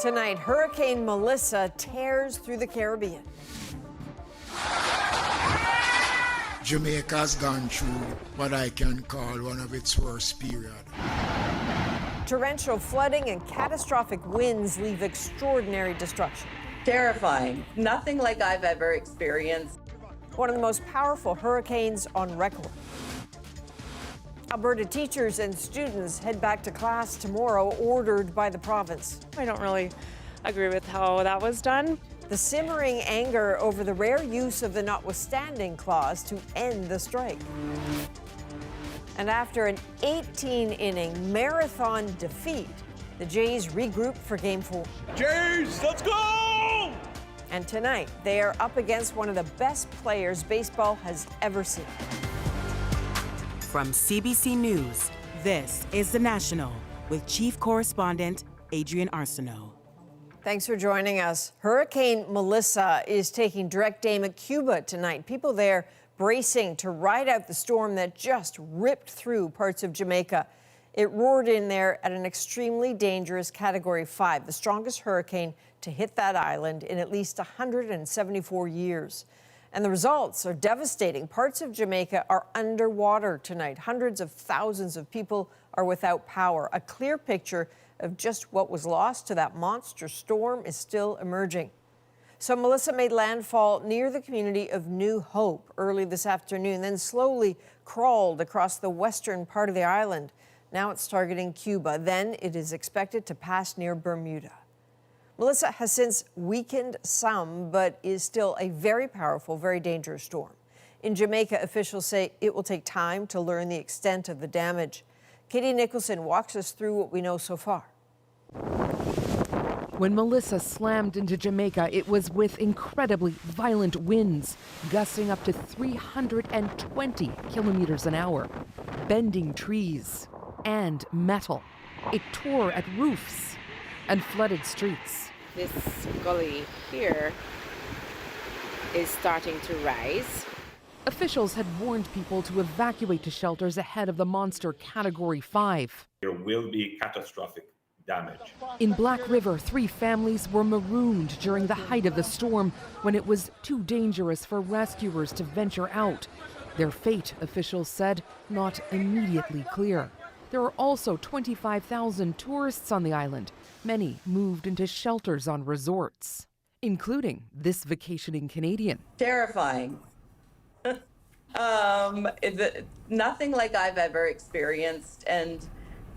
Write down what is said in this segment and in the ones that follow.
Tonight, Hurricane Melissa tears through the Caribbean. Jamaica's gone through what I can call one of its worst periods. Torrential flooding and catastrophic winds leave extraordinary destruction. Terrifying. Nothing like I've ever experienced. One of the most powerful hurricanes on record. Alberta teachers and students head back to class tomorrow, ordered by the province. I don't really agree with how that was done. The simmering anger over the rare use of the notwithstanding clause to end the strike. And after an 18-inning marathon defeat, the Jays regroup for Game 4. Jays, let's go! And tonight, they are up against one of the best players baseball has ever seen. From CBC News, this is The National with Chief Correspondent Adrienne Arsenault. Thanks for joining us. Hurricane Melissa is taking direct aim at Cuba tonight. People there bracing to ride out the storm that just ripped through parts of Jamaica. It roared in there at an extremely dangerous Category 5, the strongest hurricane to hit that island in at least 174 years. And the results are devastating. Parts of Jamaica are underwater tonight. Hundreds of thousands of people are without power. A clear picture of just what was lost to that monster storm is still emerging. So Melissa made landfall near the community of New Hope early this afternoon, then slowly crawled across the western part of the island. Now it's targeting Cuba. Then it is expected to pass near Bermuda. Melissa has since weakened some, but is still a very powerful, very dangerous storm. In Jamaica, officials say it will take time to learn the extent of the damage. Katie Nicholson walks us through what we know so far. When Melissa slammed into Jamaica, it was with incredibly violent winds, gusting up to 320 kilometers an hour, bending trees and metal. It tore at roofs and flooded streets. This gully here is starting to rise. Officials had warned people to evacuate to shelters ahead of the monster Category 5. There will be catastrophic damage. In Black River, 3 families were marooned during the height of the storm when it was too dangerous for rescuers to venture out. Their fate, officials said, not immediately clear. There are also 25,000 tourists on the island. Many moved into shelters on resorts, including this vacationing Canadian. Terrifying. Nothing like I've ever experienced, and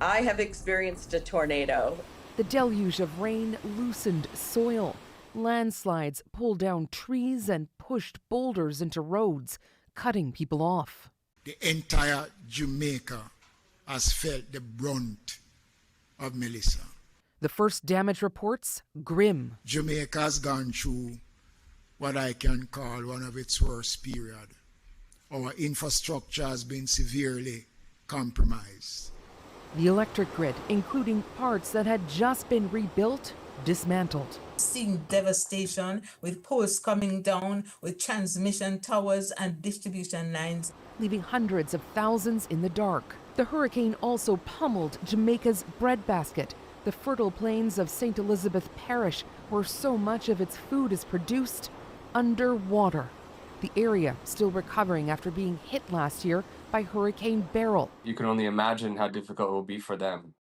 I have experienced a tornado. The deluge of rain loosened soil. Landslides pulled down trees and pushed boulders into roads, cutting people off. The entire Jamaica has felt the brunt of Melissa. The first damage reports, grim. Jamaica has gone through what I can call one of its worst periods. Our infrastructure has been severely compromised. The electric grid, including parts that had just been rebuilt, dismantled. Seeing devastation with posts coming down, with transmission towers and distribution lines, leaving hundreds of thousands in the dark. The hurricane also pummeled Jamaica's breadbasket, the fertile plains of St. Elizabeth Parish, where so much of its food is produced underwater. The area still recovering after being hit last year by Hurricane Beryl. You can only imagine how difficult it will be for them.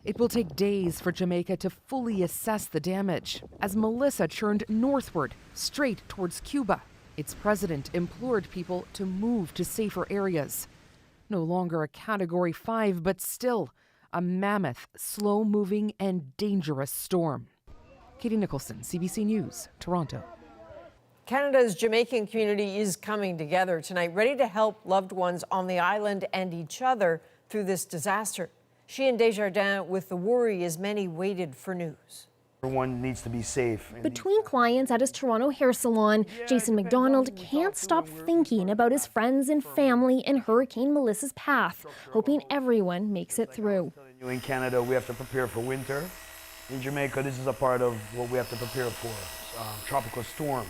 It will take days for Jamaica to fully assess the damage as Melissa churned northward, straight towards Cuba. Its president implored people to move to safer areas. No longer a Category 5, but still a mammoth, slow-moving and dangerous storm. Katie Nicholson, CBC News, Toronto. Canada's Jamaican community is coming together tonight, ready to help loved ones on the island and each other through this disaster. She and Desjardins with the worry as many waited for news. Everyone needs to be safe. Between clients at his Toronto hair salon, Jason McDonald can't stop thinking about his friends and family in Hurricane Melissa's path, hoping everyone makes it through. In Canada, we have to prepare for winter. In Jamaica, this is a part of what we have to prepare for, tropical storms.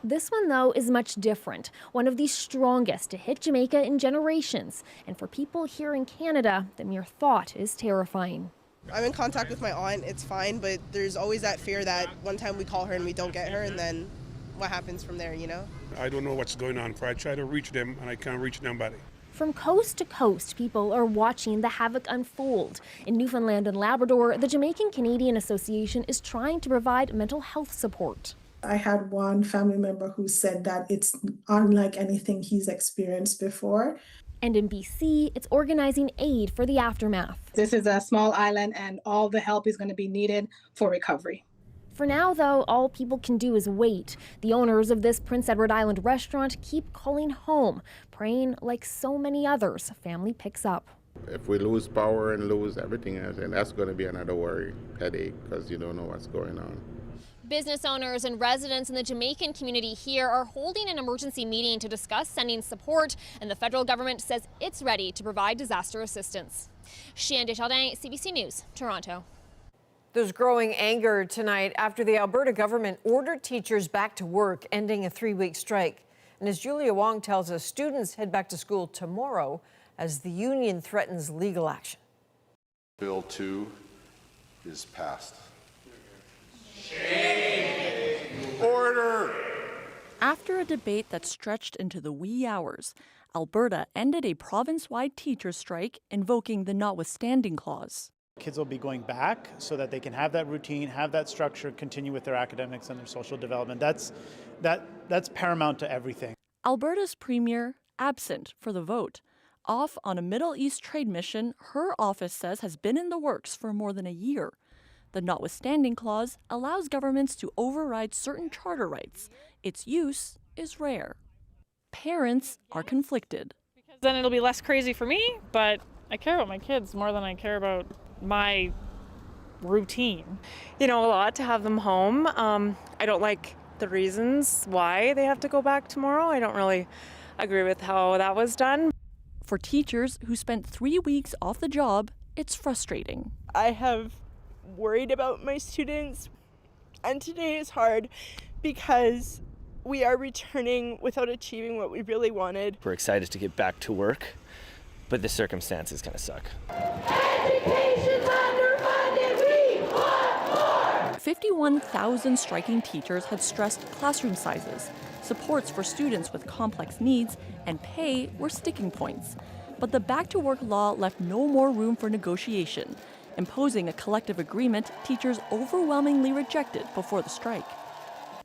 This one, though, is much different. One of the strongest to hit Jamaica in generations. And for people here in Canada, the mere thought is terrifying. I'm in contact with my aunt, it's fine, but there's always that fear that one time we call her and we don't get her, and then what happens from there, you know? I don't know what's going on. I try to reach them and I can't reach nobody. From coast to coast, people are watching the havoc unfold. In Newfoundland and Labrador, the Jamaican Canadian Association is trying to provide mental health support. I had one family member who said that it's unlike anything he's experienced before. And in BC, it's organizing aid for the aftermath. This is a small island and all the help is going to be needed for recovery. For now, though, all people can do is wait. The owners of this Prince Edward Island restaurant keep calling home, praying like so many others, family picks up. If we lose power and lose everything, and that's going to be another worry, headache, because you don't know what's going on. Business owners and residents in the Jamaican community here are holding an emergency meeting to discuss sending support, and the federal government says it's ready to provide disaster assistance. Cheyenne Desjardins, CBC News, Toronto. There's growing anger tonight after the Alberta government ordered teachers back to work, ending a 3-week strike. And as Julia Wong tells us, students head back to school tomorrow as the union threatens legal action. Bill 2 is passed. Order! After a debate that stretched into the wee hours, Alberta ended a province-wide teacher strike, invoking the notwithstanding clause. Kids will be going back so that they can have that routine, have that structure, continue with their academics and their social development. That's paramount to everything. Alberta's premier, absent for the vote. Off on a Middle East trade mission her office says has been in the works for more than a year. The notwithstanding clause allows governments to override certain charter rights. Its use is rare. Parents are conflicted. Because then it'll be less crazy for me, but I care about my kids more than I care about my routine. You know, a lot to have them home. I don't like the reasons why they have to go back tomorrow. I don't really agree with how that was done. For teachers who spent 3 weeks off the job, it's frustrating. I have worried about my students, and today is hard because we are returning without achieving what we really wanted. We're excited to get back to work, but the circumstances kind of suck. Education's underfunded, we want more! 51,000 striking teachers had stressed classroom sizes, supports for students with complex needs, and pay were sticking points. But the back-to-work law left no more room for negotiation, imposing a collective agreement teachers overwhelmingly rejected before the strike.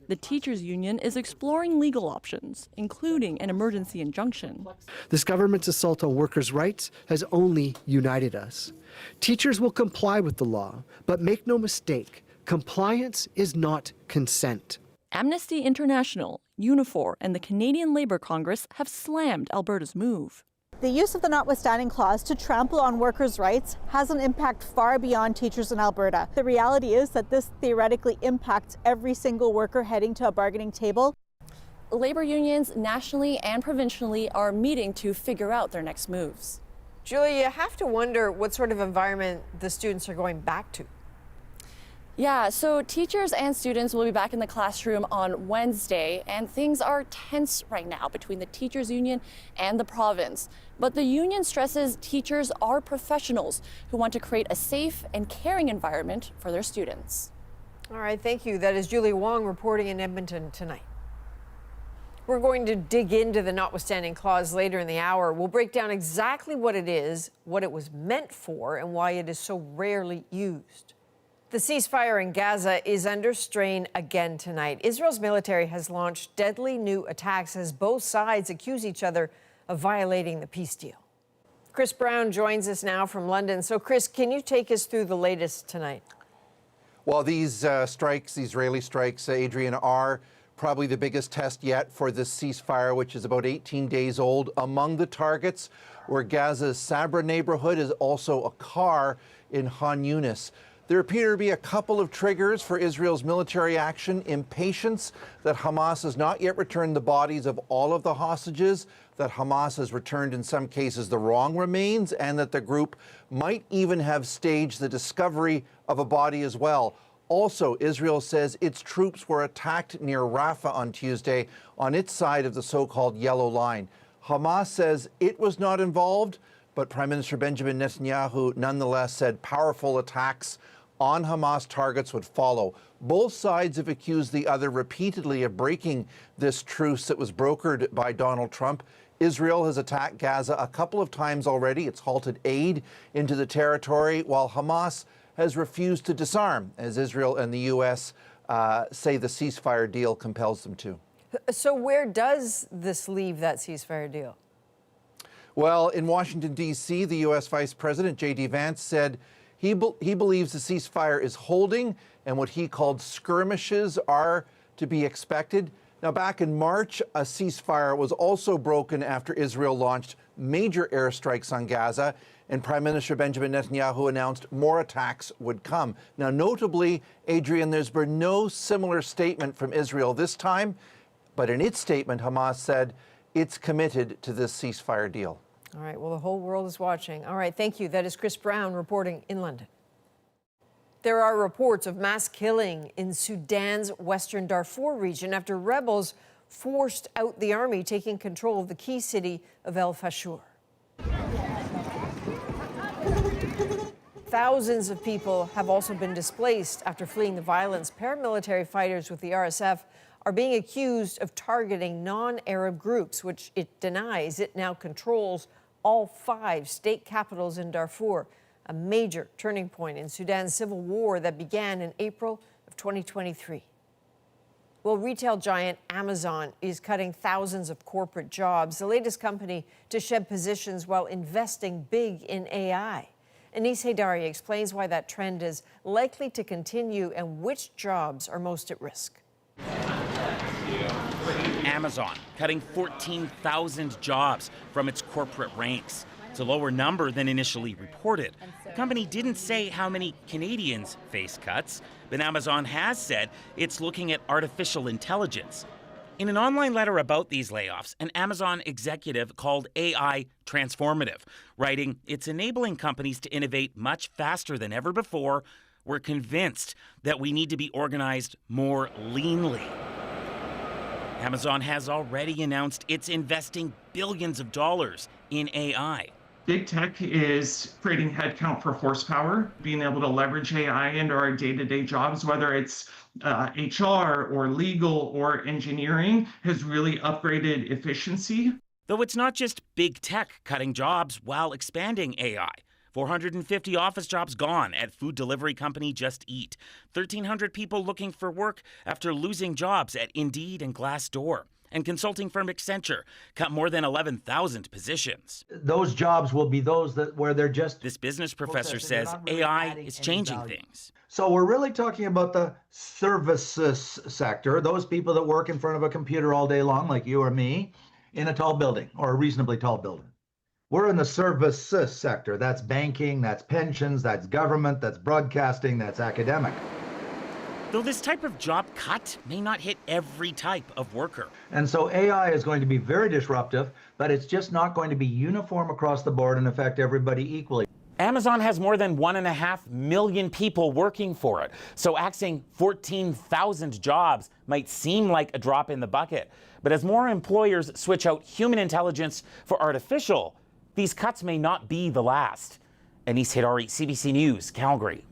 The teachers' union is exploring legal options, including an emergency injunction. This government's assault on workers' rights has only united us. Teachers will comply with the law, but make no mistake, compliance is not consent. Amnesty International, Unifor, and the Canadian Labour Congress have slammed Alberta's move. The use of the notwithstanding clause to trample on workers' rights has an impact far beyond teachers in Alberta. The reality is that this theoretically impacts every single worker heading to a bargaining table. Labor unions nationally and provincially are meeting to figure out their next moves. Julia, you have to wonder what sort of environment the students are going back to. Yeah, so teachers and students will be back in the classroom on Wednesday, and things are tense right now between the teachers union and the province. But the union stresses teachers are professionals who want to create a safe and caring environment for their students. All right, thank you. That is Julia Wong reporting in Edmonton tonight. We're going to dig into the notwithstanding clause later in the hour. We'll break down exactly what it is, what it was meant for, and why it is so rarely used. The ceasefire in Gaza is under strain again tonight. Israel's military has launched deadly new attacks as both sides accuse each other of violating the peace deal. Chris Brown joins us now from London. So, Chris, can you take us through the latest tonight? Well, these Israeli strikes, Adrienne, are probably the biggest test yet for this ceasefire, which is about 18 days old. Among the targets were Gaza's Sabra neighborhood, is also a car in Han Yunis. There appear to be a couple of triggers for Israel's military action: impatience that Hamas has not yet returned the bodies of all of the hostages, that Hamas has returned in some cases the wrong remains, and that the group might even have staged the discovery of a body as well. Also, Israel says its troops were attacked near Rafah on Tuesday on its side of the so-called Yellow Line. Hamas says it was not involved, but Prime Minister Benjamin Netanyahu nonetheless said powerful attacks on Hamas targets would follow. Both sides have accused the other repeatedly of breaking this truce that was brokered by Donald Trump. Israel has attacked Gaza a couple of times already. It's halted aid into the territory, while Hamas has refused to disarm, as Israel and the U.S. Say the ceasefire deal compels them to. So where does this leave that ceasefire deal? Well, in Washington, D.C., the U.S. Vice President J.D. Vance said he believes the ceasefire is holding and what he called skirmishes are to be expected. Now, back in March, a ceasefire was also broken after Israel launched major airstrikes on Gaza, and Prime Minister Benjamin Netanyahu announced more attacks would come. Now, notably, Adrienne, there's been no similar statement from Israel this time, but in its statement, Hamas said it's committed to this ceasefire deal. All right, well, the whole world is watching. All right, thank you. That is Chris Brown reporting in London. There are reports of mass killing in Sudan's western Darfur region after rebels forced out the army, taking control of the key city of El Fashour. Thousands of people have also been displaced after fleeing the violence. Paramilitary fighters with the RSF are being accused of targeting non-Arab groups, which it denies. It now controls all 5 state capitals in Darfur, a major turning point in Sudan's civil war that began in April of 2023. Well, retail giant Amazon is cutting thousands of corporate jobs, the latest company to shed positions while investing big in AI. Anis Haidari explains why that trend is likely to continue and which jobs are most at risk. Amazon cutting 14,000 jobs from its corporate ranks. It's a lower number than initially reported. The company didn't say how many Canadians face cuts, but Amazon has said it's looking at artificial intelligence. In an online letter about these layoffs, an Amazon executive called AI transformative, writing, "It's enabling companies to innovate much faster than ever before. We're convinced that we need to be organized more leanly." Amazon has already announced it's investing billions of dollars in AI. Big tech is creating headcount for horsepower, being able to leverage AI into our day-to-day jobs, whether it's HR or legal or engineering, has really upgraded efficiency. Though it's not just big tech cutting jobs while expanding AI. 450 office jobs gone at food delivery company Just Eat. 1,300 people looking for work after losing jobs at Indeed and Glassdoor. And consulting firm Accenture cut more than 11,000 positions. Those jobs will be those where they're just... This business professor says really AI is changing things. So we're really talking about the services sector, those people that work in front of a computer all day long, like you or me, in a tall building or a reasonably tall building. We're in the services sector. That's banking, that's pensions, that's government, that's broadcasting, that's academic. Though this type of job cut may not hit every type of worker. And so AI is going to be very disruptive, but it's just not going to be uniform across the board and affect everybody equally. Amazon has more than 1.5 million people working for it, so axing 14,000 jobs might seem like a drop in the bucket. But as more employers switch out human intelligence for artificial, these cuts may not be the last. Anis Haidari, CBC News, Calgary.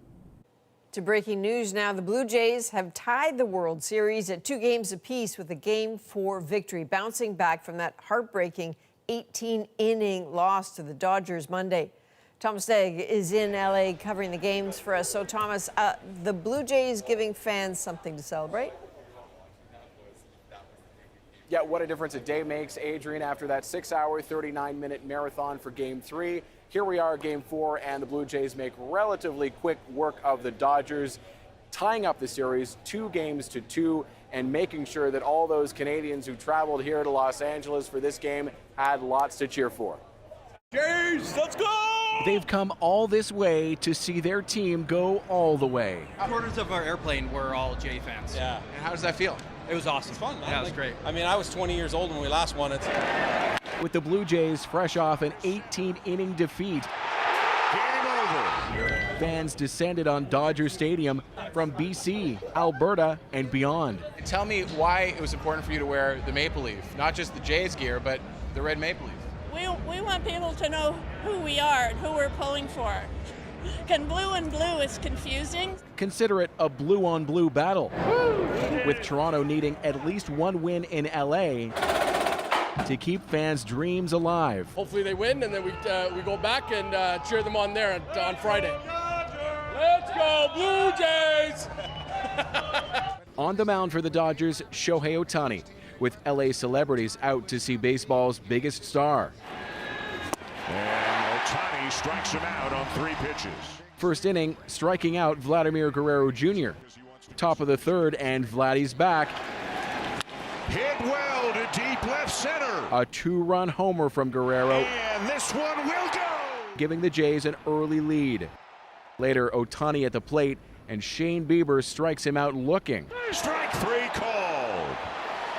To breaking news now, the Blue Jays have tied the World Series at 2 games apiece with a Game 4 victory, bouncing back from that heartbreaking 18-inning loss to the Dodgers Monday. Thomas Degg is in LA covering the games for us. So, Thomas, the Blue Jays giving fans something to celebrate? Yeah, what a difference a day makes, Adrienne, after that 6-hour, 39-minute marathon for Game 3. Here we are, Game 4, and the Blue Jays make relatively quick work of the Dodgers, tying up the series 2-2 and making sure that all those Canadians who traveled here to Los Angeles for this game had lots to cheer for. Jays, let's go! They've come all this way to see their team go all the way. Quarters of our airplane were all Jay fans. Yeah. And how does that feel? It was awesome. It's fun, man. Yeah, it was great. I mean, I was 20 years old when we last won it. With the Blue Jays fresh off an 18-inning defeat. Game over. Fans descended on Dodger Stadium from BC, Alberta, and beyond. Tell me why it was important for you to wear the maple leaf, not just the Jays gear, but the red maple leaf. We want people to know who we are and who we're pulling for. And blue and blue is confusing. Consider it a blue-on-blue battle, with Toronto needing at least one win in LA to keep fans' dreams alive. Hopefully they win, and then we go back and cheer them on there on Friday. Let's go, Blue Jays! On the mound for the Dodgers, Shohei Ohtani, with LA celebrities out to see baseball's biggest star. And Ohtani strikes him out on 3 pitches. First inning, striking out Vladimir Guerrero Jr. Top of the third, and Vladdy's back. Hit well to deep left center. A 2-run homer from Guerrero. And this one will go. Giving the Jays an early lead. Later, Ohtani at the plate, and Shane Bieber strikes him out looking. Strike 3 called.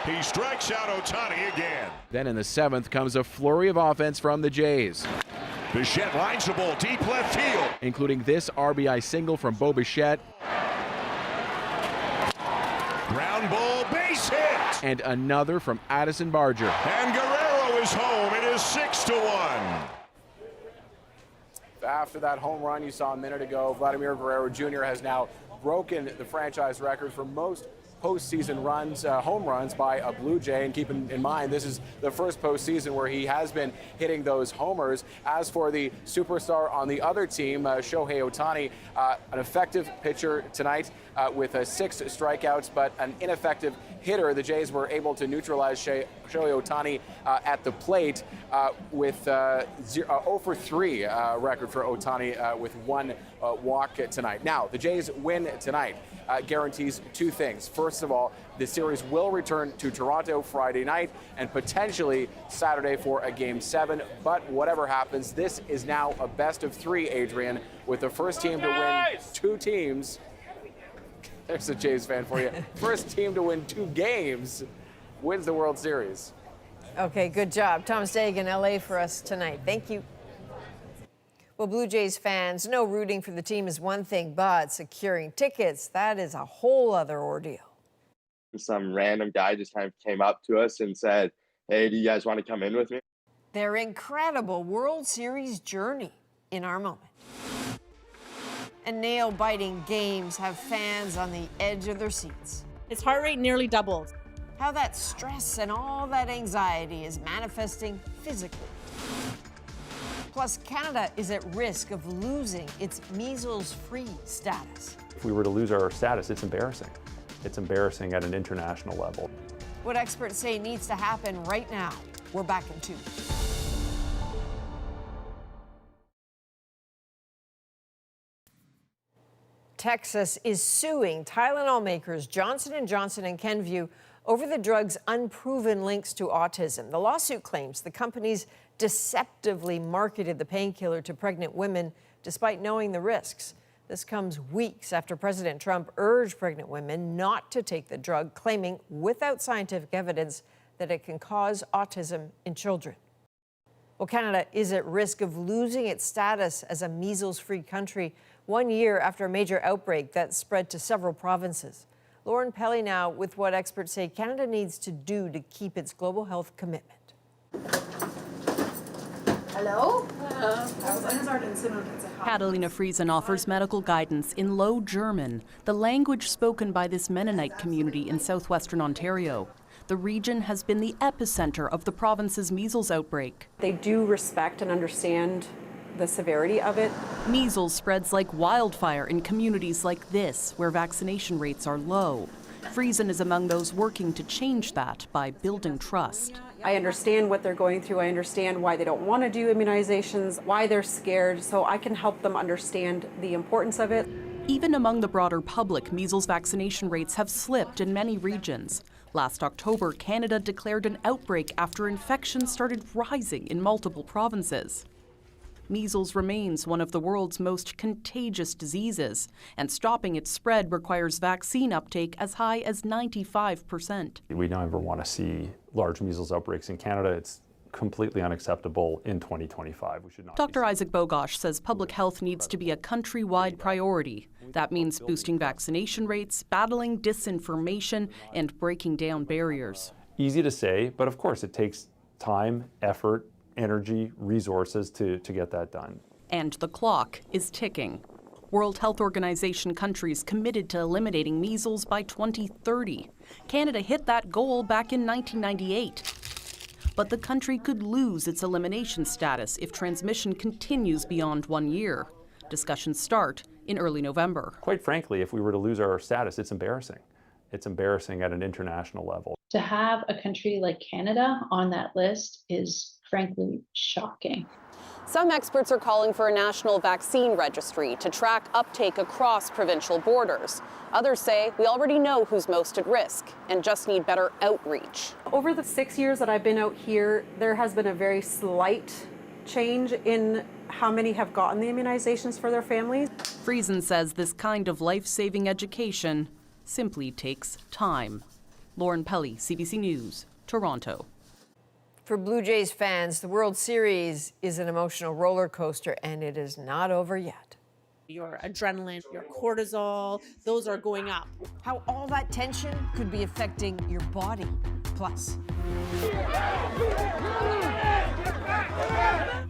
He strikes out Ohtani again. Then in the 7th comes a flurry of offense from the Jays. Bichette lines the ball deep left field. Including this RBI single from Bo Bichette. Ground ball, base hit. And another from Addison Barger. And Guerrero is home. It is 6-1. After that home run you saw a minute ago, Vladimir Guerrero Jr. has now broken the franchise record for most postseason runs, home runs by a Blue Jay. And keep in mind, this is the first postseason where he has been hitting those homers. As for the superstar on the other team, Shohei Ohtani, an effective pitcher tonight with 6 strikeouts, but an ineffective hitter. The Jays were able to neutralize Shohei Ohtani at the plate with 0 for 3 record for Ohtani with 1 walk tonight. Now, the Jays win tonight guarantees 2 things. First of all, the series will return to Toronto Friday night and potentially Saturday for a Game 7. But whatever happens, this is now a best of 3, Adrienne, with the first team to win 2 teams. There's a Jays fan for you. First team to win 2 games wins the World Series. Okay, good job. Thomas Daig in LA for us tonight. Thank you. Well, Blue Jays fans know rooting for the team is one thing, but securing tickets, that is a whole other ordeal. Some random guy just kind of came up to us and said, "Hey, do you guys want to come in with me?" Their incredible World Series journey in our moment. And nail-biting games have fans on the edge of their seats. His heart rate nearly doubled. How that stress and all that anxiety is manifesting physically. Plus, Canada is at risk of losing its measles-free status. If we were to lose our status, it's embarrassing. It's embarrassing at an international level. What experts say needs to happen right now. We're back in 2. Texas is suing Tylenol makers Johnson & Johnson and Kenvue over the drug's unproven links to autism. The lawsuit claims the companies deceptively marketed the painkiller to pregnant women despite knowing the risks. This comes weeks after President Trump urged pregnant women not to take the drug, claiming without scientific evidence that it can cause autism in children. Well, Canada is at risk of losing its status as a measles-free country 1 year after a major outbreak that spread to several provinces. Lauren Pelly now with what experts say Canada needs to do to keep its global health commitment. Hello? Catalina Friesen offers medical guidance in Low German, the language spoken by this Mennonite community in southwestern Ontario. The region has been the epicenter of the province's measles outbreak. They do respect and understand the severity of it. Measles spreads like wildfire in communities like this, where vaccination rates are low. Friesen is among those working to change that by building trust. I understand what they're going through. I understand why they don't want to do immunizations, why they're scared, so I can help them understand the importance of it. Even among the broader public, measles vaccination rates have slipped in many regions. Last October, Canada declared an outbreak after infections started rising in multiple provinces. Measles remains one of the world's most contagious diseases, and stopping its spread requires vaccine uptake as high as 95%. We never want to see large measles outbreaks in Canada. It's completely unacceptable in 2025. We should not. Dr. Isaac Bogosh says public health needs to be a countrywide priority. That means boosting vaccination rates, battling disinformation, and breaking down barriers. Easy to say, but of course it takes time, effort, energy, resources to get that done. And the clock is ticking. World Health Organization countries committed to eliminating measles by 2030. Canada hit that goal back in 1998. But the country could lose its elimination status if transmission continues beyond 1 year. Discussions start in early November. Quite frankly, if we were to lose our status, it's embarrassing. It's embarrassing at an international level. To have a country like Canada on that list is frankly shocking. Some experts are calling for a national vaccine registry to track uptake across provincial borders. Others say we already know who's most at risk and just need better outreach. Over the 6 years that I've been out here, there has been a very slight change in how many have gotten the immunizations for their families. Friesen says this kind of life-saving education simply takes time. Lauren Pelly, CBC News, Toronto. For Blue Jays fans, the World Series is an emotional roller coaster, and it is not over yet. Your adrenaline, your cortisol, those are going up. How all that tension could be affecting your body. Plus,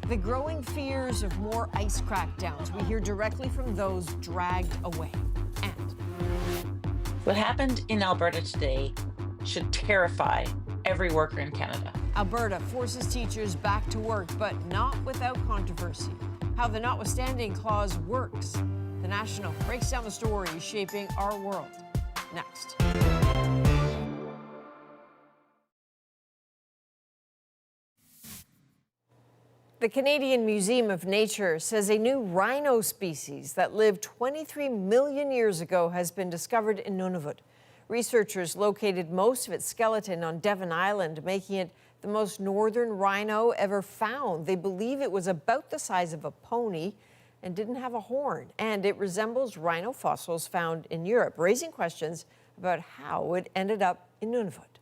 the growing fears of more ice crackdowns. We hear directly from those dragged away. And what happened in Alberta today should terrify every worker in Canada. Alberta forces teachers back to work, but not without controversy. How the notwithstanding clause works. The National breaks down the story shaping our world. Next. The Canadian Museum of Nature says a new rhino species that lived 23 million years ago has been discovered in Nunavut. Researchers located most of its skeleton on Devon Island, making it the most northern rhino ever found. They believe it was about the size of a pony and didn't have a horn, and it resembles rhino fossils found in Europe, raising questions about how it ended up in Nunavut.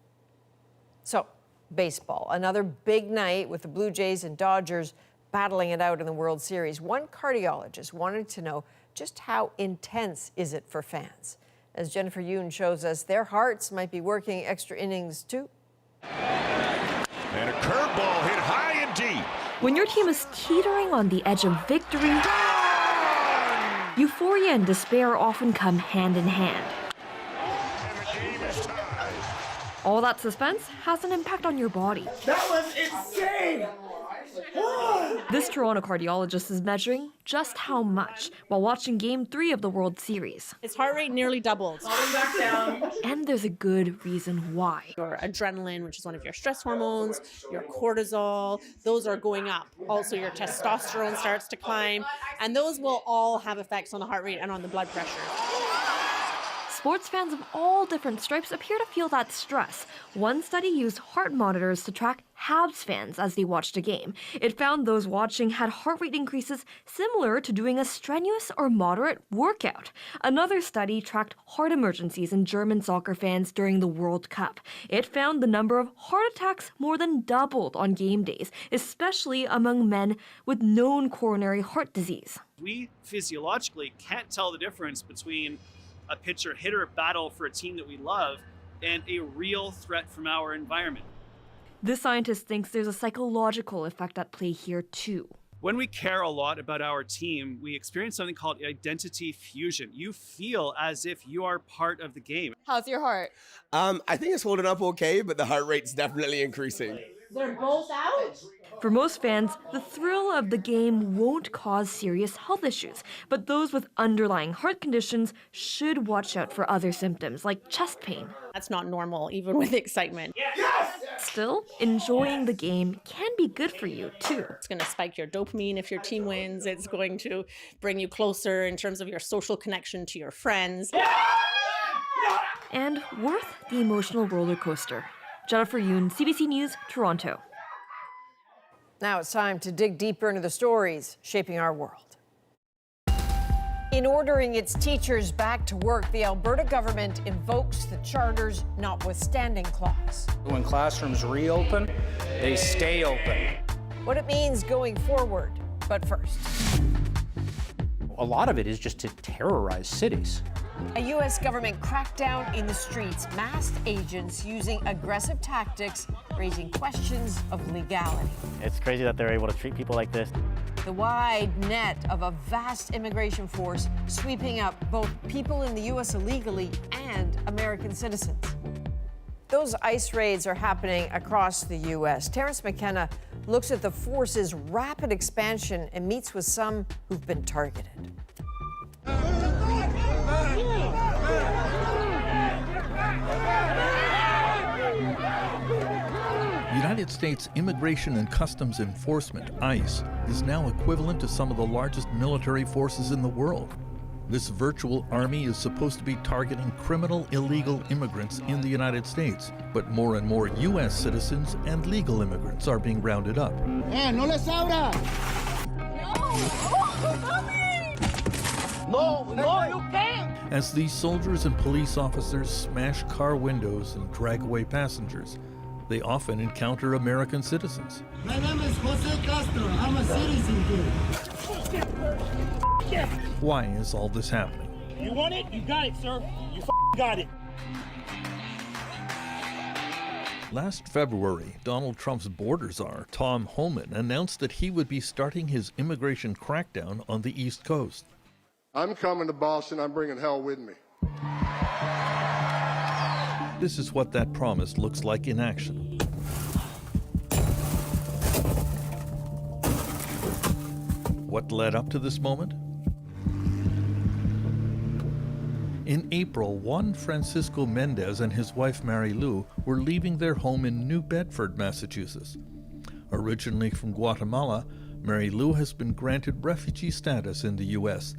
So, baseball, another big night with the Blue Jays and Dodgers battling it out in the World Series. One cardiologist wanted to know just how intense is it for fans. As Jennifer Yoon shows us, their hearts might be working extra innings too. And a curveball hit high and deep. When your team is teetering on the edge of victory, euphoria and despair often come hand in hand. All that suspense has an impact on your body. That was insane! This Toronto cardiologist is measuring just how much while watching Game 3 of the World Series. His heart rate nearly doubled. Back down. And there's a good reason why. Your adrenaline, which is one of your stress hormones, your cortisol, those are going up. Also, your testosterone starts to climb, and those will all have effects on the heart rate and on the blood pressure. Sports fans of all different stripes appear to feel that stress. One study used heart monitors to track Habs fans as they watched a game. It found those watching had heart rate increases similar to doing a strenuous or moderate workout. Another study tracked heart emergencies in German soccer fans during the World Cup. It found the number of heart attacks more than doubled on game days, especially among men with known coronary heart disease. We physiologically can't tell the difference between a pitcher-hitter battle for a team that we love and a real threat from our environment. This scientist thinks there's a psychological effect at play here too. When we care a lot about our team, we experience something called identity fusion. You feel as if you are part of the game. How's your heart? I think it's holding up okay, but the heart rate's definitely increasing. They're both out? For most fans, the thrill of the game won't cause serious health issues, but those with underlying heart conditions should watch out for other symptoms like chest pain. That's not normal, even with excitement. Yes! Still, enjoying the game can be good for you too. It's going to spike your dopamine if your team wins. It's going to bring you closer in terms of your social connection to your friends. And worth the emotional roller coaster. Jennifer Yoon, CBC News, Toronto. Now it's time to dig deeper into the stories shaping our world. In ordering its teachers back to work, the Alberta government invokes the Charter's notwithstanding clause. When classrooms reopen, they stay open. What it means going forward, but first. A lot of it is just to terrorize cities. A U.S. government crackdown in the streets, masked agents using aggressive tactics, raising questions of legality. It's crazy that they're able to treat people like this. The wide net of a vast immigration force sweeping up both people in the U.S. illegally and American citizens. Those ICE raids are happening across the U.S. Terrence McKenna looks at the force's rapid expansion and meets with some who've been targeted. United States Immigration and Customs Enforcement, ICE, is now equivalent to some of the largest military forces in the world. This virtual army is supposed to be targeting criminal illegal immigrants in the United States, but more and more U.S. citizens and legal immigrants are being rounded up. No les abra! No, you can't! As these soldiers and police officers smash car windows and drag away passengers, they often encounter American citizens. My name is Jose Castro. I'm a citizen here. Why is all this happening? You want it? You got it, sir. You got it. Last February, Donald Trump's border czar, Tom Homan, announced that he would be starting his immigration crackdown on the East Coast. I'm coming to Boston. I'm bringing hell with me. This is what that promise looks like in action. What led up to this moment? In April, Juan Francisco Mendez and his wife Mary Lou were leaving their home in New Bedford, Massachusetts. Originally from Guatemala, Mary Lou has been granted refugee status in the U.S.,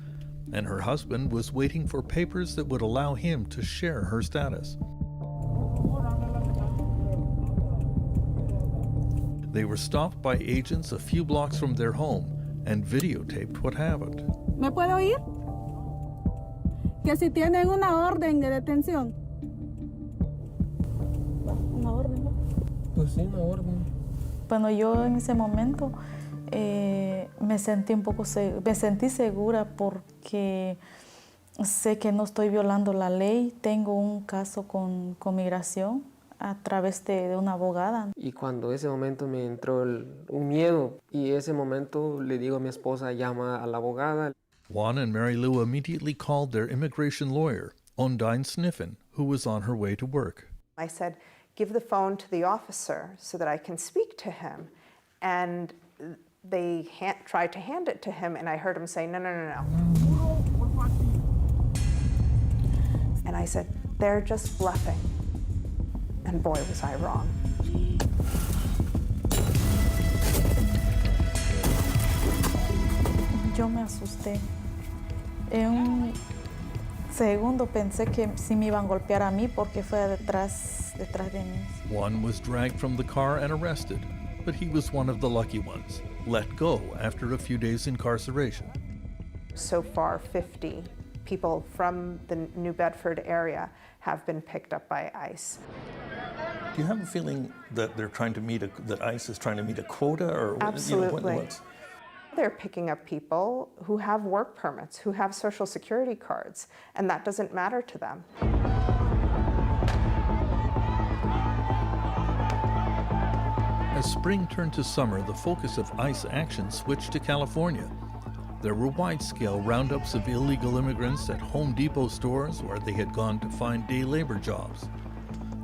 and her husband was waiting for papers that would allow him to share her status. They were stopped by agents a few blocks from their home and videotaped what happened. ¿Me puedo oír? Que si tienen una orden de detención. Una orden, ¿no? Pues sí, una orden. Bueno, yo en ese momento me sentí segura porque sé que no estoy violando la ley. Tengo un caso con migración a través de una abogada. Y cuando ese momento me entró un miedo, y ese momento le digo a mi esposa, llama a la abogada. Juan and Mary Lou immediately called their immigration lawyer, Ondine Sniffen, who was on her way to work. I said, give the phone to the officer so that I can speak to him. And they tried to hand it to him, and I heard him say, no. And I said, they're just bluffing. And boy, was I wrong. Yo me asusté. En un segundo pensé que sí me iban a golpear a mí porque fue detrás de mí. Juan was dragged from the car and arrested, but he was one of the lucky ones, let go after a few days incarceration. So far, 50 people from the New Bedford area have been picked up by ICE. Do you have a feeling that they're trying to that ICE is trying to meet a quota, or absolutely? They're picking up people who have work permits, who have Social Security cards, and that doesn't matter to them. As spring turned to summer, the focus of ICE action switched to California. There were wide-scale roundups of illegal immigrants at Home Depot stores where they had gone to find day labor jobs.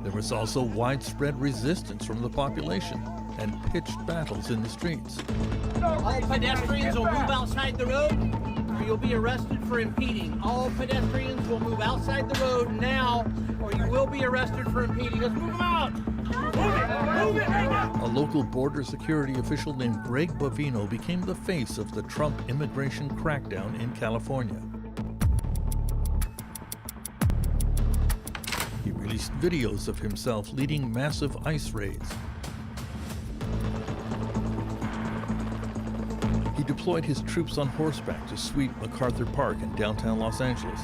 There was also widespread resistance from the population and pitched battles in the streets. All pedestrians will move outside the road, or you'll be arrested for impeding. All pedestrians will move outside the road now, or you will be arrested for impeding. Let's move them out! Move it right now! A local border security official named Greg Bovino became the face of the Trump immigration crackdown in California. He released videos of himself leading massive ICE raids. He deployed his troops on horseback to sweep MacArthur Park in downtown Los Angeles.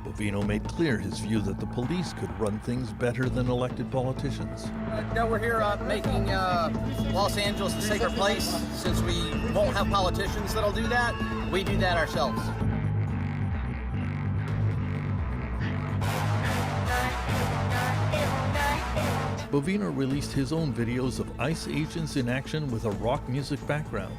Bovino made clear his view that the police could run things better than elected politicians. Now we're here making Los Angeles a safer place. Since we won't have politicians that'll do that, we do that ourselves. Bovino released his own videos of ICE agents in action with a rock music background.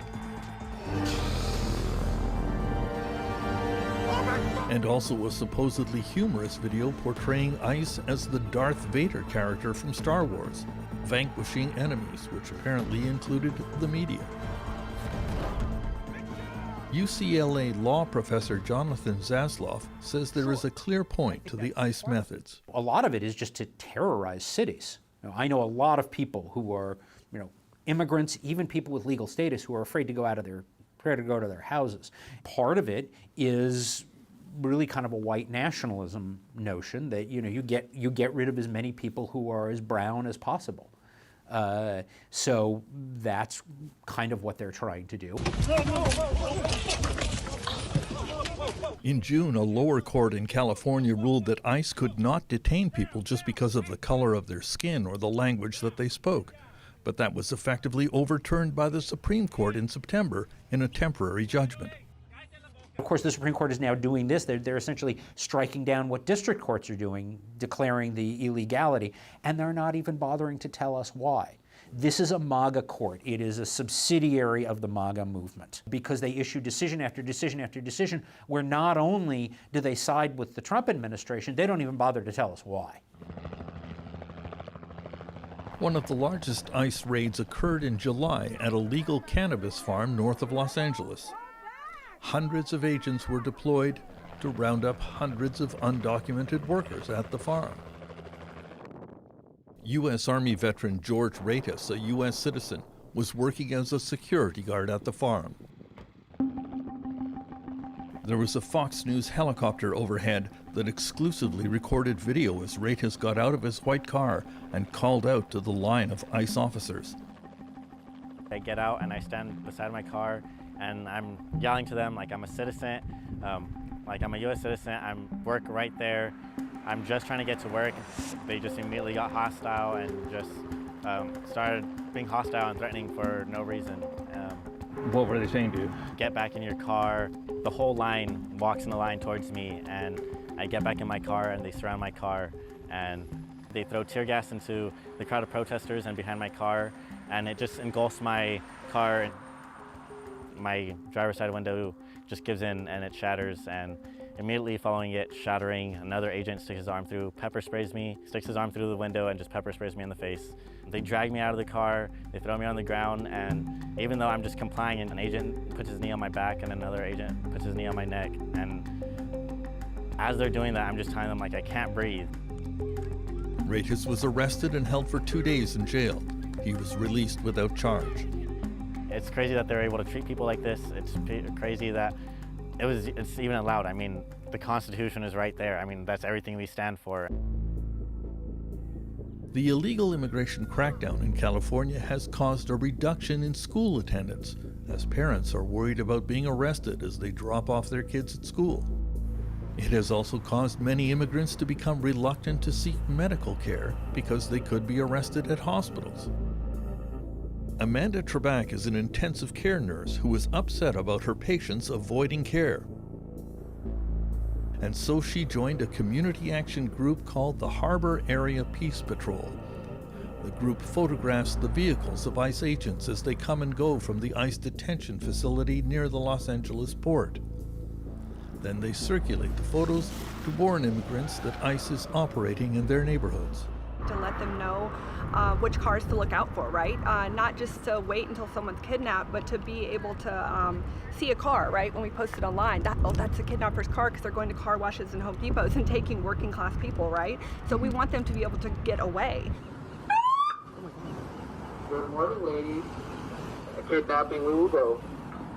And also a supposedly humorous video portraying ICE as the Darth Vader character from Star Wars, vanquishing enemies, which apparently included the media. UCLA law professor Jonathan Zasloff says there is a clear point to the ICE methods. A lot of it is just to terrorize cities. I know a lot of people who are, immigrants, even people with legal status, who are afraid to go to their houses. Part of it is really kind of a white nationalism notion that you get rid of as many people who are as brown as possible. So that's kind of what they're trying to do. In June, a lower court in California ruled that ICE could not detain people just because of the color of their skin or the language that they spoke. But that was effectively overturned by the Supreme Court in September in a temporary judgment. Of course, the Supreme Court is now doing this. They're essentially striking down what district courts are doing, declaring the illegality, and they're not even bothering to tell us why. This is a MAGA court. It is a subsidiary of the MAGA movement because they issue decision after decision after decision where not only do they side with the Trump administration, they don't even bother to tell us why. One of the largest ICE raids occurred in July at a legal cannabis farm north of Los Angeles. Hundreds of agents were deployed to round up hundreds of undocumented workers at the farm. U.S. Army veteran George Ratis, a U.S. citizen, was working as a security guard at the farm. There was a Fox News helicopter overhead that exclusively recorded video as Ratis got out of his white car and called out to the line of ICE officers. I get out and I stand beside my car and I'm yelling to them like I'm a citizen, like I'm a U.S. citizen, I'm work right there. I'm just trying to get to work. They just immediately got hostile and just started being hostile and threatening for no reason. What were they saying to you? Get back in your car. The whole line walks in the line towards me and I get back in my car and they surround my car and they throw tear gas into the crowd of protesters and behind my car and it just engulfs my car. My driver's side window just gives in and it shatters, and immediately following it shattering, another agent sticks his arm through, pepper sprays me, sticks his arm through the window and just pepper sprays me in the face. They drag me out of the car, they throw me on the ground, and even though I'm just complying, an agent puts his knee on my back and another agent puts his knee on my neck, and as they're doing that, I'm just telling them like I can't breathe. Ratis was arrested and held for 2 days in jail. He was released without charge. It's crazy that they're able to treat people like this. It's crazy that it's even allowed. I mean, the Constitution is right there. I mean, that's everything we stand for. The illegal immigration crackdown in California has caused a reduction in school attendance, as parents are worried about being arrested as they drop off their kids at school. It has also caused many immigrants to become reluctant to seek medical care because they could be arrested at hospitals. Amanda Trebek is an intensive care nurse who is upset about her patients avoiding care. And so she joined a community action group called the Harbor Area Peace Patrol. The group photographs the vehicles of ICE agents as they come and go from the ICE detention facility near the Los Angeles port. Then they circulate the photos to warn immigrants that ICE is operating in their neighborhoods. To let them know which cars to look out for, right? Not just to wait until someone's kidnapped, but to be able to see a car, right? When we post it online, that's a kidnapper's car because they're going to car washes and Home Depots and taking working class people, right? So we want them to be able to get away. Good morning, ladies. Kidnapping, we will go.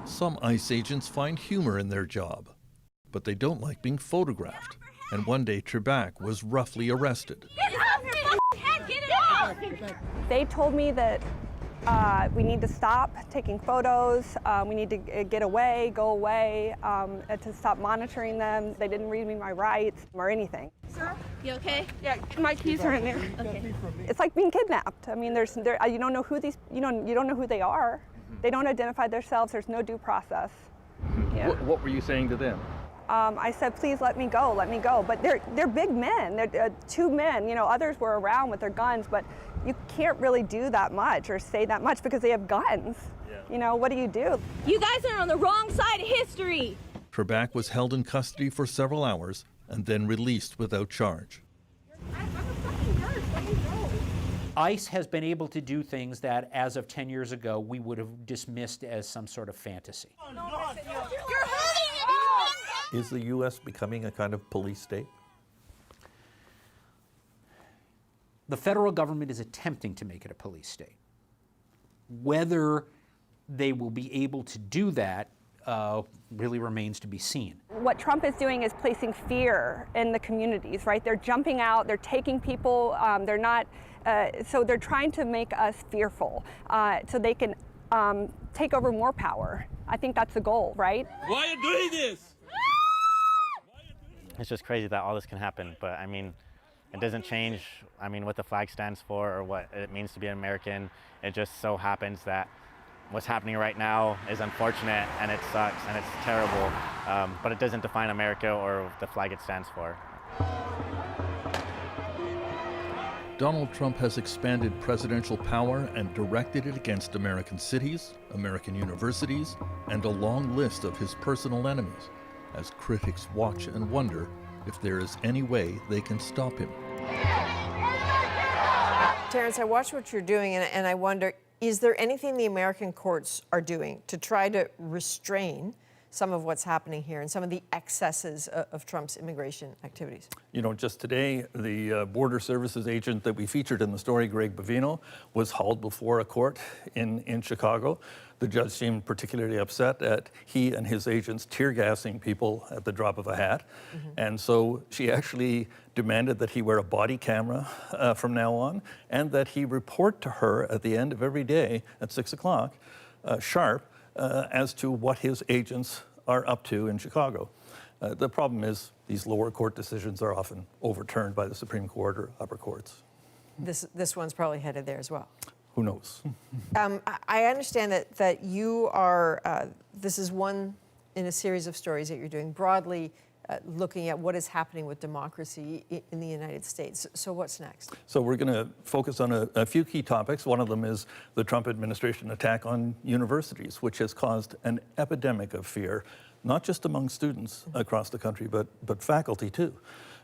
Some ICE agents find humor in their job, but they don't like being photographed. And one day, Trebek was roughly arrested. They told me that we need to stop taking photos, we need to get away, go away, to stop monitoring them. They didn't read me my rights or anything. Sir, you okay? Yeah, my keys are in there. Okay. It's like being kidnapped. I mean, you don't know who you don't know who they are. They don't identify themselves. There's no due process. Yeah. What were you saying to them? I said, please let me go, let me go. But they're big men. They're two men. You know, others were around with their guns, but you can't really do that much or say that much because they have guns. Yeah. You know, what do? You guys are on the wrong side of history. Trebek was held in custody for several hours and then released without charge. ICE has been able to do things that, as of 10 years ago, we would have dismissed as some sort of fantasy. Is the U.S. becoming a kind of police state? The federal government is attempting to make it a police state. Whether they will be able to do that really remains to be seen. What Trump is doing is placing fear in the communities, right? They're jumping out, they're taking people, they're not, so they're trying to make us fearful so they can take over more power. I think that's the goal, right? Why are you doing this? It's just crazy that all this can happen, but I mean, it doesn't change, I mean, what the flag stands for or what it means to be an American. It just so happens that what's happening right now is unfortunate and it sucks and it's terrible, but it doesn't define America or the flag it stands for. Donald Trump has expanded presidential power and directed it against American cities, American universities, and a long list of his personal enemies, as critics watch and wonder if there is any way they can stop him. Terrence, I watch what you're doing and I wonder, is there anything the American courts are doing to try to restrain some of what's happening here and some of the excesses of Trump's immigration activities? You know, just today, the Border Services agent that we featured in the story, Greg Bovino, was hauled before a court in Chicago. The judge seemed particularly upset at he and his agents tear gassing people at the drop of a hat. Mm-hmm. And so she actually demanded that he wear a body camera from now on and that he report to her at the end of every day at 6 o'clock sharp as to what his agents are up to in Chicago. The problem is these lower court decisions are often overturned by the Supreme Court or upper courts. This one's probably headed there as well. Who knows? I understand that you are, this is one in a series of stories that you're doing broadly looking at what is happening with democracy in the United States. So what's next? So we're going to focus on a few key topics. One of them is the Trump administration attack on universities, which has caused an epidemic of fear, not just among students across the country, but faculty too.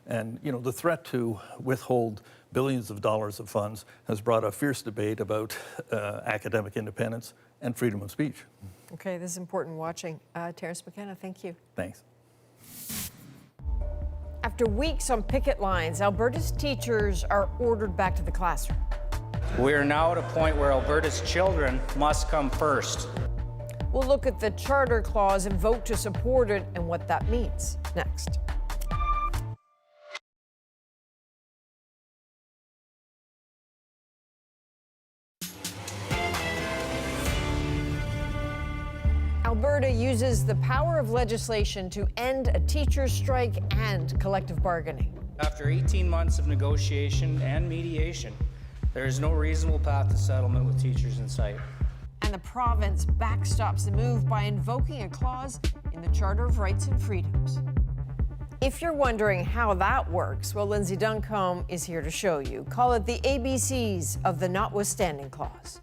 And you know, the threat to withhold billions of dollars of funds has brought a fierce debate about academic independence and freedom of speech. Okay, this is important watching. Terrence McKenna, thank you. Thanks. After weeks on picket lines, Alberta's teachers are ordered back to the classroom. We are now at a point where Alberta's children must come first. We'll look at the charter clause and vote to support it and what that means next. Alberta uses the power of legislation to end a teacher's strike and collective bargaining. After 18 months of negotiation and mediation, there is no reasonable path to settlement with teachers in sight. And the province backstops the move by invoking a clause in the Charter of Rights and Freedoms. If you're wondering how that works, well, Lindsay Duncombe is here to show you. Call it the ABCs of the notwithstanding clause.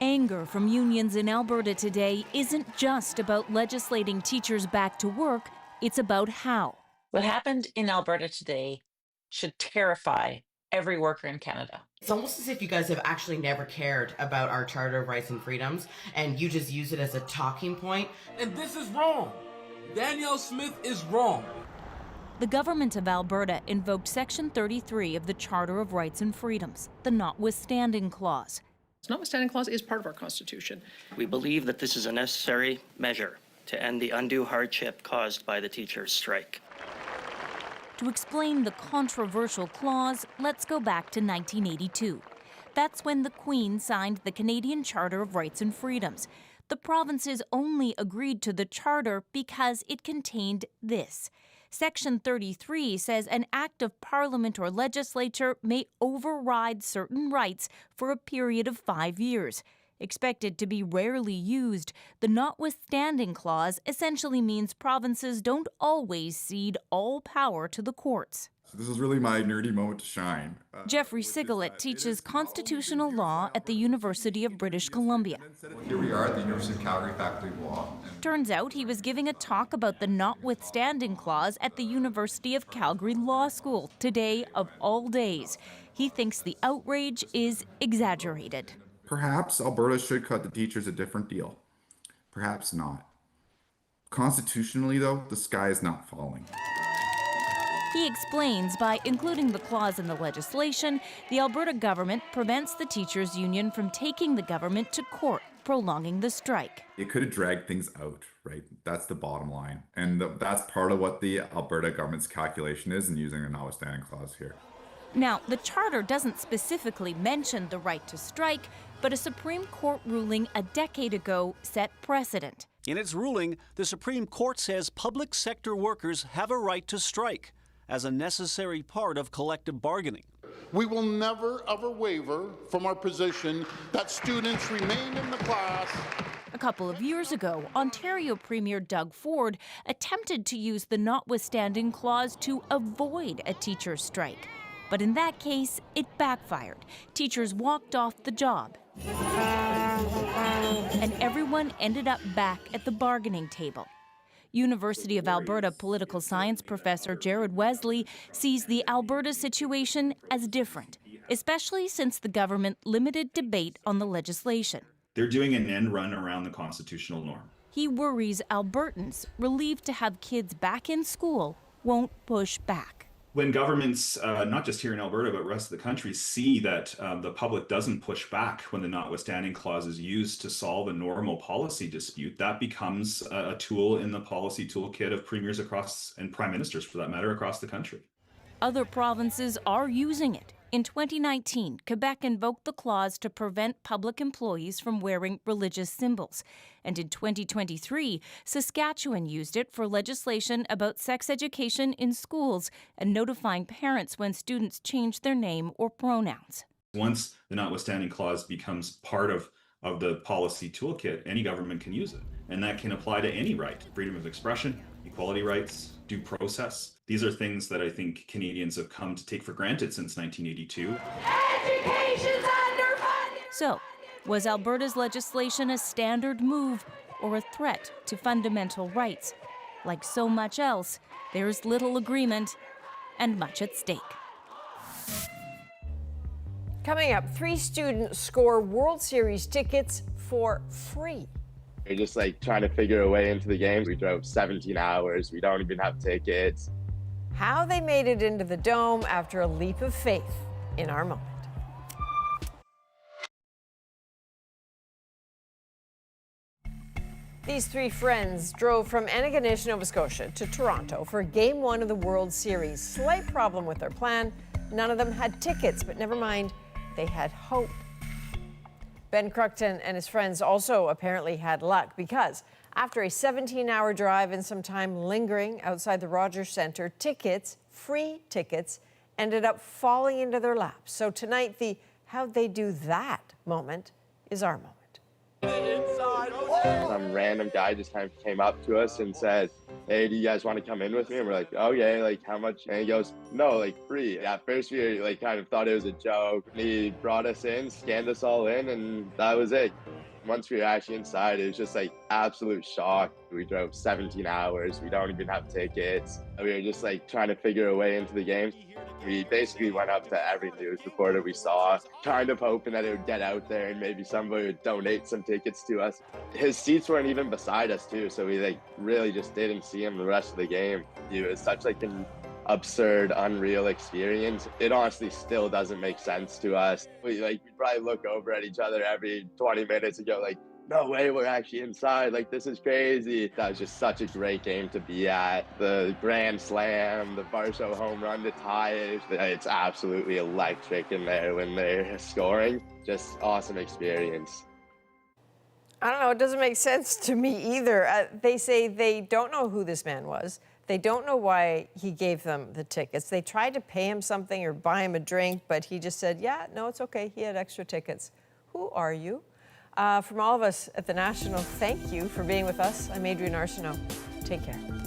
Anger from unions in Alberta today isn't just about legislating teachers back to work, it's about how. What happened in Alberta today should terrify every worker in Canada. It's almost as if you guys have actually never cared about our Charter of Rights and Freedoms, and you just use it as a talking point. And this is wrong. Danielle Smith is wrong. The government of Alberta invoked Section 33 of the Charter of Rights and Freedoms, the notwithstanding clause. The notwithstanding clause is part of our Constitution. We believe that this is a necessary measure to end the undue hardship caused by the teachers' strike. To explain the controversial clause, let's go back to 1982. That's when the Queen signed the Canadian Charter of Rights and Freedoms. The provinces only agreed to the charter because it contained this. Section 33 says an act of Parliament or legislature may override certain rights for a period of 5 years. Expected to be rarely used, the notwithstanding clause essentially means provinces don't always cede all power to the courts. So this is really my nerdy moment to shine. Jeffrey Sigalet teaches constitutional law at the University of British Columbia. Here we are at the University of Calgary Faculty of Law. Turns out he was giving a talk about the notwithstanding clause at the University of Calgary Law School today of all days. He thinks the outrage is exaggerated. Perhaps Alberta should cut the teachers a different deal. Perhaps not. Constitutionally, though, the sky is not falling. He explains by including the clause in the legislation, the Alberta government prevents the teachers' union from taking the government to court, prolonging the strike. It could have dragged things out, right? That's the bottom line. And that's part of what the Alberta government's calculation is in using a notwithstanding clause here. Now, the charter doesn't specifically mention the right to strike, but a Supreme Court ruling a decade ago set precedent. In its ruling, the Supreme Court says public sector workers have a right to strike as a necessary part of collective bargaining. We will never, ever waver from our position that students remain in the class. A couple of years ago, Ontario Premier Doug Ford attempted to use the notwithstanding clause to avoid a teacher's strike. But in that case, it backfired. Teachers walked off the job. And everyone ended up back at the bargaining table. University of Alberta political science professor Jared Wesley sees the Alberta situation as different, especially since the government limited debate on the legislation. They're doing an end run around the constitutional norm. He worries Albertans, relieved to have kids back in school, won't push back. When governments, not just here in Alberta, but rest of the country, see that the public doesn't push back when the notwithstanding clause is used to solve a normal policy dispute, that becomes a tool in the policy toolkit of premiers across, and prime ministers for that matter, across the country. Other provinces are using it. In 2019, Quebec invoked the clause to prevent public employees from wearing religious symbols. And in 2023, Saskatchewan used it for legislation about sex education in schools and notifying parents when students change their name or pronouns. Once the notwithstanding clause becomes part of the policy toolkit, any government can use it. And that can apply to any right: freedom of expression, equality rights, due process. These are things that I think Canadians have come to take for granted since 1982. Education's underfunded! So, was Alberta's legislation a standard move or a threat to fundamental rights? Like so much else, there's little agreement and much at stake. Coming up, 3 students score World Series tickets for free. We're just like trying to figure a way into the game. We drove 17 hours. We don't even have tickets. How they made it into the Dome after a leap of faith in our moment. These 3 friends drove from Antigonish, Nova Scotia to Toronto for Game 1 of the World Series. Slight problem with their plan. None of them had tickets, but never mind, they had hope. Ben Cruckton and his friends also apparently had luck because after a 17-hour drive and some time lingering outside the Rogers Centre, free tickets, ended up falling into their laps. So tonight, the how'd they do that moment is our moment. Some random guy just kind of came up to us and said, "Hey, do you guys want to come in with me?" And we're like, "Oh yeah, like how much?" And he goes, "No, like free." At first we like kind of thought it was a joke. He brought us in, scanned us all in, and that was it. Once we were actually inside, it was just like absolute shock. We drove 17 hours. We don't even have tickets. We were just like trying to figure a way into the game. We basically went up to every news reporter we saw, kind of hoping that it would get out there and maybe somebody would donate some tickets to us. His seats weren't even beside us too, so we like really just didn't see him the rest of the game. It was such like an absurd, unreal experience. It honestly still doesn't make sense to us. We probably look over at each other every 20 minutes and go like, "No way, we're actually inside. Like, this is crazy." That was just such a great game to be at. The grand slam, the Varsho home run to tie it. It's absolutely electric in there when they're scoring. Just awesome experience. I don't know, it doesn't make sense to me either. They say they don't know who this man was. They don't know why he gave them the tickets. They tried to pay him something or buy him a drink, but he just said, "Yeah, no, it's okay." He had extra tickets. Who are you? From all of us at The National, thank you for being with us. I'm Adrienne Arsenault. Take care.